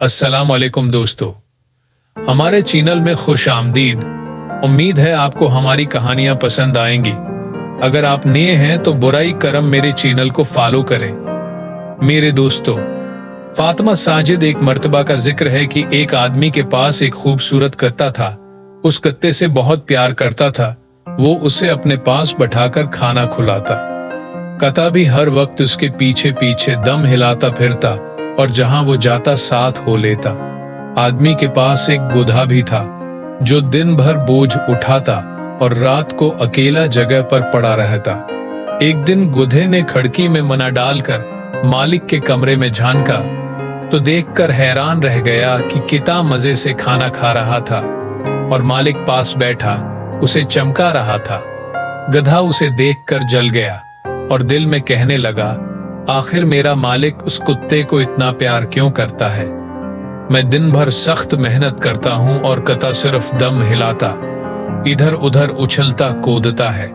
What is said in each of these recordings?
अस्सलाम वालेकुम दोस्तों, हमारे चैनल में खुश आमदीद। उम्मीद है आपको हमारी कहानियां पसंद आएंगी। अगर आप नए हैं तो बुराई करम मेरे चैनल को फॉलो करें। मेरे दोस्तों, फातिमा साजिद एक मर्तबा का जिक्र है कि एक आदमी के पास एक खूबसूरत कत्ता था। उस कत्ते से बहुत प्यार करता था। वो उसे अपने पास बैठाकर खाना खुलाता। कत्ता भी हर वक्त उसके पीछे पीछे दम हिलाता फिरता और जहां वो जाता साथ हो लेता। आदमी के पास एक गुधा भी था जो दिन भर बोझ उठाता और रात को अकेला जगह पर पड़ा रहता। एक दिन गुधे ने खिड़की में मना डालकर मालिक के कमरे में झांका तो देखकर हैरान रह गया कि कितना मजे से खाना खा रहा था और मालिक पास बैठा उसे चमका रहा था। गधा उसे देखकर जल गया और दिल में कहने लगा, आखिर मेरा मालिक उस कुत्ते को इतना प्यार क्यों करता है। मैं दिन भर सख्त मेहनत करता हूं और कत्ता सिर्फ दम हिलाता, इधर उधर उछलता कूदता है।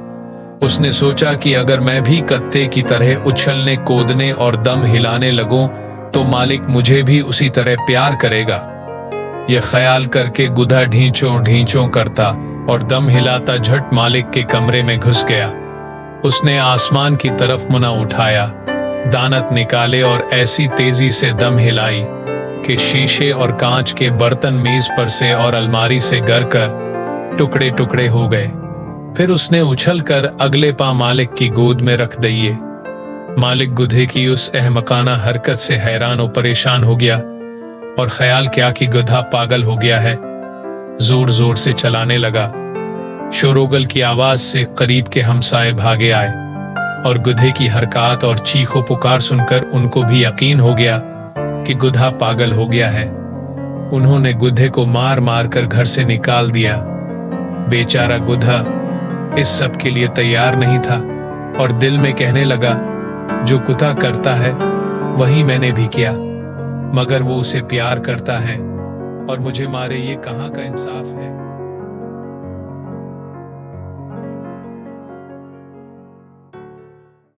उसने सोचा कि अगर मैं भी कत्ते की तरह उछलने कूदने और दम हिलाने लगूं तो मालिक मुझे भी उसी तरह प्यार करेगा। यह ख्याल करके गुधा ढींचों ढींचों करता और दम हिलाता झट मालिक के कमरे में घुस गया। उसने आसमान की तरफ मुना उठाया, दानत निकाले और ऐसी तेजी से दम हिलाई कि शीशे और कांच के बर्तन मेज पर से और अलमारी से गिर कर टुकड़े टुकड़े हो गए। फिर उसने उछलकर अगले पा मालिक की गोद में रख दिए। मालिक गुधे की उस अहमकाना हरकत से हैरान और परेशान हो गया और ख्याल किया कि गधा पागल हो गया है। जोर जोर से चलाने लगा। शोरोगल की आवाज से करीब के हमसाए भागे आए और गुधे की हरकत और चीखों पुकार सुनकर उनको भी यकीन हो गया कि गुधा पागल हो गया है। उन्होंने गुधे को मार मार कर घर से निकाल दिया। बेचारा गुधा इस सब के लिए तैयार नहीं था और दिल में कहने लगा, जो कुत्ता करता है वही मैंने भी किया, मगर वो उसे प्यार करता है और मुझे मारे, ये कहाँ का इंसाफ है।